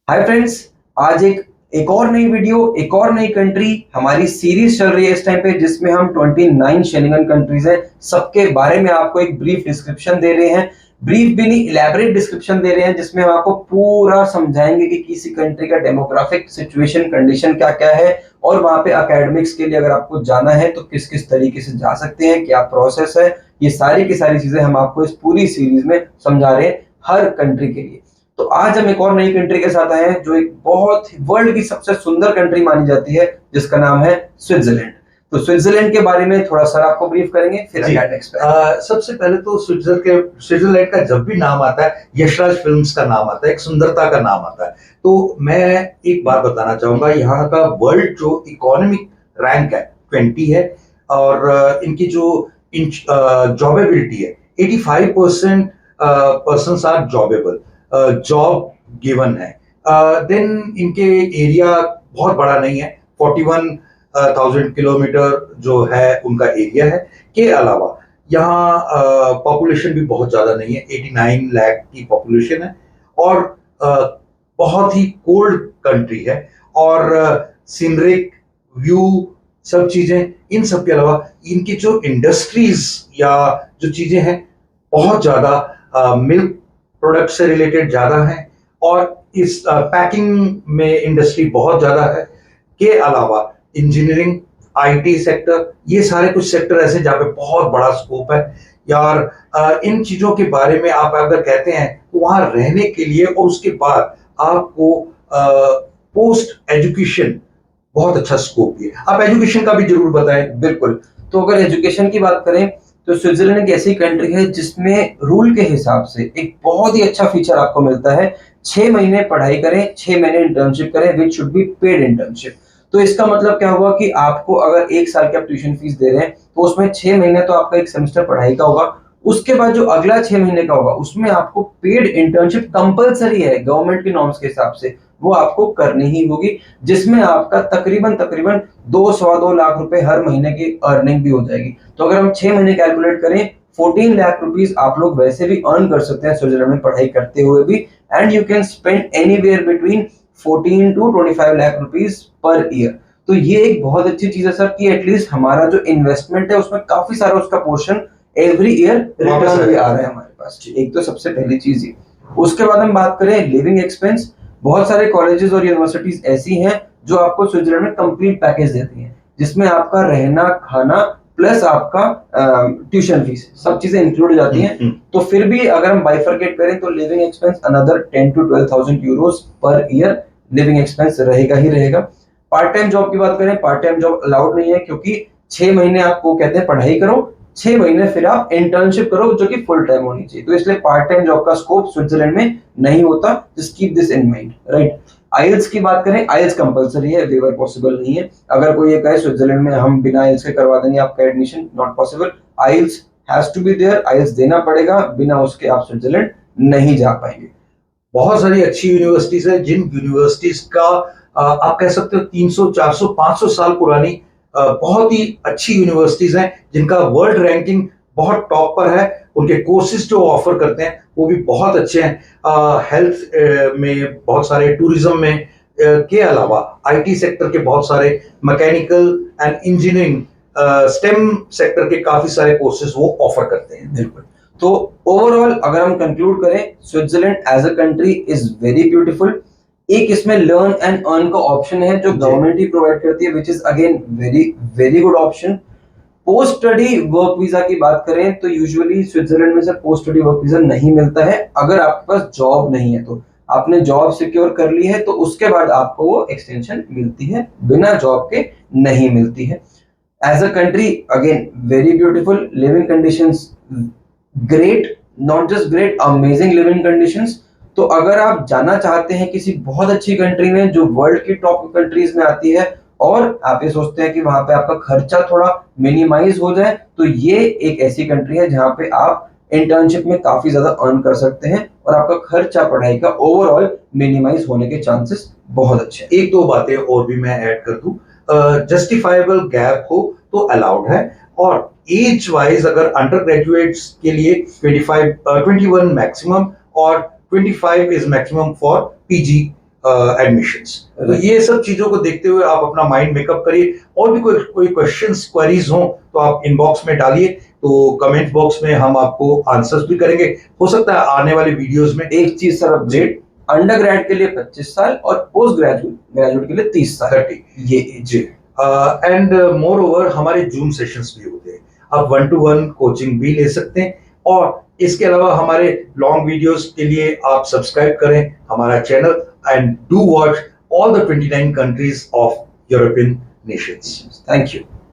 Hi friends. आज एक और नई वीडियो, एक और नई कंट्री, हमारी सीरीज चल रही है इस टाइम पे जिसमें हम 29 शेंगन कंट्रीज हैं सबके बारे में आपको एक ब्रीफ डिस्क्रिप्शन दे रहे हैं। ब्रीफ भी नहीं, इलेबोरेट डिस्क्रिप्शन दे रहे हैं जिसमें हम आपको पूरा समझाएंगे कि किसी कंट्री का डेमोग्राफिक सिचुएशन कंडीशन क्या क्या है और वहां पे एकेडमिक्स के लिए अगर आपको जाना है तो किस किस तरीके से जा सकते हैं, क्या प्रोसेस है। ये सारी की सारी चीजें हम आपको इस पूरी सीरीज में समझा रहे हैं हर कंट्री के लिए। तो आज हम एक और नई कंट्री के साथ आए हैं जो एक बहुत वर्ल्ड की सबसे सुंदर कंट्री मानी जाती है जिसका नाम है स्विट्जरलैंड। तो स्विट्जरलैंड के बारे में थोड़ा सा आपको ब्रीफ करेंगे फिर सबसे पहले तो स्विट्जरलैंड का जब भी नाम आता है यशराज फिल्म्स का नाम आता है, एक सुंदरता का नाम आता है। तो मैं एक बात बताना चाहूंगा, यहाँ का वर्ल्ड जो इकोनॉमिक रैंक है 20 है और इनकी जो जॉबेबिलिटी है 85% पर्सन आर जॉबेबल, जॉब गिवन है। देन इनके एरिया बहुत बड़ा नहीं है, 41,000 किलोमीटर जो है उनका एरिया है। के अलावा यहाँ पॉपुलेशन भी बहुत ज्यादा नहीं है, 89 लाख की पॉपुलेशन है और बहुत ही कोल्ड कंट्री है और सीनरिक व्यू सब चीजें, इन सब के अलावा इनकी जो इंडस्ट्रीज या जो चीजें हैं बहुत ज्यादा मिल्क प्रोडक्ट से रिलेटेड ज्यादा है और इस पैकिंग में इंडस्ट्री बहुत ज्यादा है। के अलावा इंजीनियरिंग, आईटी सेक्टर, ये सारे कुछ सेक्टर ऐसे जहाँ पे बहुत बड़ा स्कोप है यार। इन चीजों के बारे में आप अगर कहते हैं तो वहां रहने के लिए और उसके बाद आपको पोस्ट एजुकेशन बहुत अच्छा स्कोप है। आप एजुकेशन का भी जरूर बताएं। बिल्कुल। तो अगर एजुकेशन की बात करें तो स्विट्जरलैंड एक ऐसी कंट्री है जिसमें रूल के हिसाब से एक बहुत ही अच्छा फीचर आपको मिलता है। 6 महीने पढ़ाई करें, 6 महीने इंटर्नशिप करें which should be paid internship. तो इसका मतलब क्या हुआ कि आपको अगर 1 साल की आप ट्यूशन फीस दे रहे हैं तो उसमें 6 महीने तो आपका एक सेमेस्टर पढ़ाई का होगा। उसके बाद जो अगला 6 महीने का होगा उसमें आपको पेड इंटर्नशिप कंपलसरी है गवर्नमेंट के नॉर्म्स के हिसाब से, वो आपको करनी ही होगी, जिसमें आपका तकरीबन तकरीबन 2 सवा 2 लाख रुपए हर महीने की अर्निंग भी हो जाएगी। तो अगर हम 6 महीने कैलकुलेट करें 14 लाख रुपीज आप लोग वैसे भी अर्न कर सकते हैं स्विट्जरलैंड में पढ़ाई करते हुए भी। And you can spend anywhere between 14 to 25 lakh rupees per year. तो ये एक बहुत अच्छी चीज है सर कि एटलीस्ट हमारा जो इन्वेस्टमेंट है उसमें काफी सारा उसका पोर्शन एवरी ईयर रिटर्न भी आ रहा है हमारे पास। एक तो सबसे पहली चीज ये। उसके बाद हम बात करें लिविंग एक्सपेंस, बहुत सारे कॉलेजेस और यूनिवर्सिटीज ऐसी हैं जो आपको स्विट्जरलैंड में कंप्लीट पैकेज देती हैं जिसमें आपका रहना खाना प्लस आपका ट्यूशन फीस सब चीजें इंक्लूड हो जाती हैं। तो फिर भी अगर हम बाइफरकेट करें तो living expense another 10 to 12,000 Euros per year living expense रहेगा ही रहेगा। पार्ट टाइम जॉब की बात करें, पार्ट टाइम जॉब अलाउड नहीं है क्योंकि 6 महीने आपको कहते हैं पढ़ाई करो, 6 महीने फिर आप इंटर्नशिप करो जो कि फुल टाइम होनी चाहिए। तो इसलिए पार्ट टाइम जॉब का स्कोप स्विट्जरलैंड में नहीं होता। Just keep this in mind, right. IELTS की बात करें, आइल्स कंपलसरी है, वेवर पॉसिबल नहीं है। अगर कोई ये कहे स्विट्जरलैंड में हम बिना आइल्स के करवा देंगे आपका admission, not possible. IELTS has to be there, IELTS देना पड़ेगा, बिना उसके आप स्विट्जरलैंड नहीं जा पाएंगे। बहुत सारी अच्छी यूनिवर्सिटीज है जिन यूनिवर्सिटीज का आप कह सकते हो 300, 400, 500 साल पुरानी बहुत ही अच्छी यूनिवर्सिटीज हैं जिनका वर्ल्ड रैंकिंग बहुत टॉप पर है। उनके कोर्सेज जो ऑफर करते हैं वो भी बहुत अच्छे हैं। हेल्थ में बहुत सारे, टूरिज्म में के अलावा आईटी सेक्टर के बहुत सारे, mechanical and engineering, stem sector के काफी सारे कोर्सेज वो ऑफर करते हैं। बिल्कुल। तो ओवरऑल अगर हम कंक्लूड करें, Switzerland as a country is very beautiful. एक इसमें लर्न एंड अर्न का ऑप्शन है जो गवर्नमेंट ही प्रोवाइड करती है which is again very very good option. Post study work visa की बात करें तो यूजुअली स्विट्जरलैंड में से पोस्ट स्टडी वर्क वीजा नहीं मिलता है अगर आपके पास जॉब नहीं है। तो आपने जॉब सिक्योर कर ली है तो उसके बाद आपको वो एक्सटेंशन मिलती है, बिना जॉब के नहीं मिलती है। As a country again very beautiful, living conditions great, not just great, amazing living conditions. तो अगर आप जाना चाहते हैं किसी बहुत अच्छी कंट्री में जो वर्ल्ड की टॉप कंट्रीज में आती है और आप ये सोचते हैं कि वहां पे आपका खर्चा थोड़ा मिनिमाइज हो जाए, तो ये एक ऐसी कंट्री है जहां पे आप इंटर्नशिप में काफी ज्यादा अर्न कर सकते हैं और आपका खर्चा पढ़ाई का ओवरऑल मिनिमाइज होने के चांसेस बहुत अच्छे हैं। एक दो बातें और भी मैं ऐड कर दूं, जस्टिफाइबल गैप हो तो अलाउड है और एज वाइज अगर अंडर ग्रेजुएट्स के लिए 21 मैक्सिमम और 25 is maximum for PG admissions. तो ये सब चीजों को देखते हुए आप अपना माइंड मेकअप करिए। और भी कोई क्वेश्चंस क्वेरीज हो तो आप इनबॉक्स में डालिए, तो कमेंट बॉक्स में हम आपको आंसर्स भी करेंगे। हो सकता है आने वाले वीडियोस में एक चीज सर अपडेट, अंडर ग्रेड के लिए 25 साल और पोस्ट ग्रेजुएट के लिए 30 साल 30 ये जी। एंड मोर ओवर हमारे जूम सेशंस भी होते हैं, आप 1-to-1 कोचिंग भी ले सकते हैं। और इसके अलावा हमारे लॉन्ग वीडियोस के लिए आप सब्सक्राइब करें हमारा channel and do watch all the 29 countries of European Nations. Thank you.